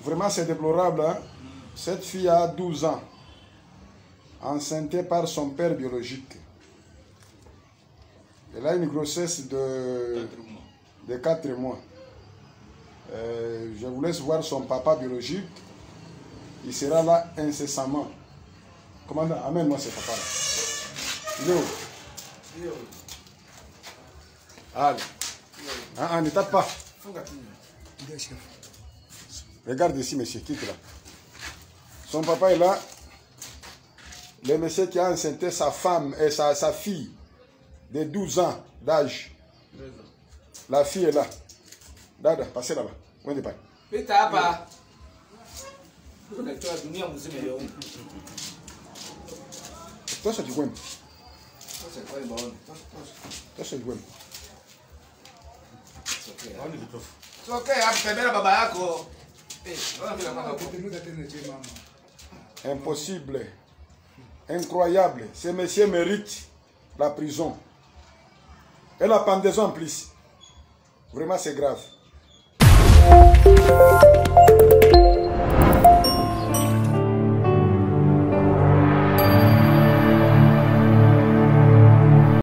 Vraiment, c'est déplorable. Hein? Cette fille a 12 ans, enceinte par son père biologique. Elle a une grossesse de 4 mois. Je vous laisse voir son papa biologique. Il sera là incessamment. Commandant, amène-moi ce papa-là. Il est où? Allez. Ne tape pas. Regarde ici, monsieur, quitte là. Son papa est là. Le monsieur qui a enceinte sa femme et sa fille de 12 ans d'âge. La fille est là. Dada, passez là-bas. Où est-ce que toi, c'est du goût. Toi, c'est du goût. Impossible. Incroyable. Ce monsieur mérite la prison. Et la pendaison en plus. Vraiment, c'est grave.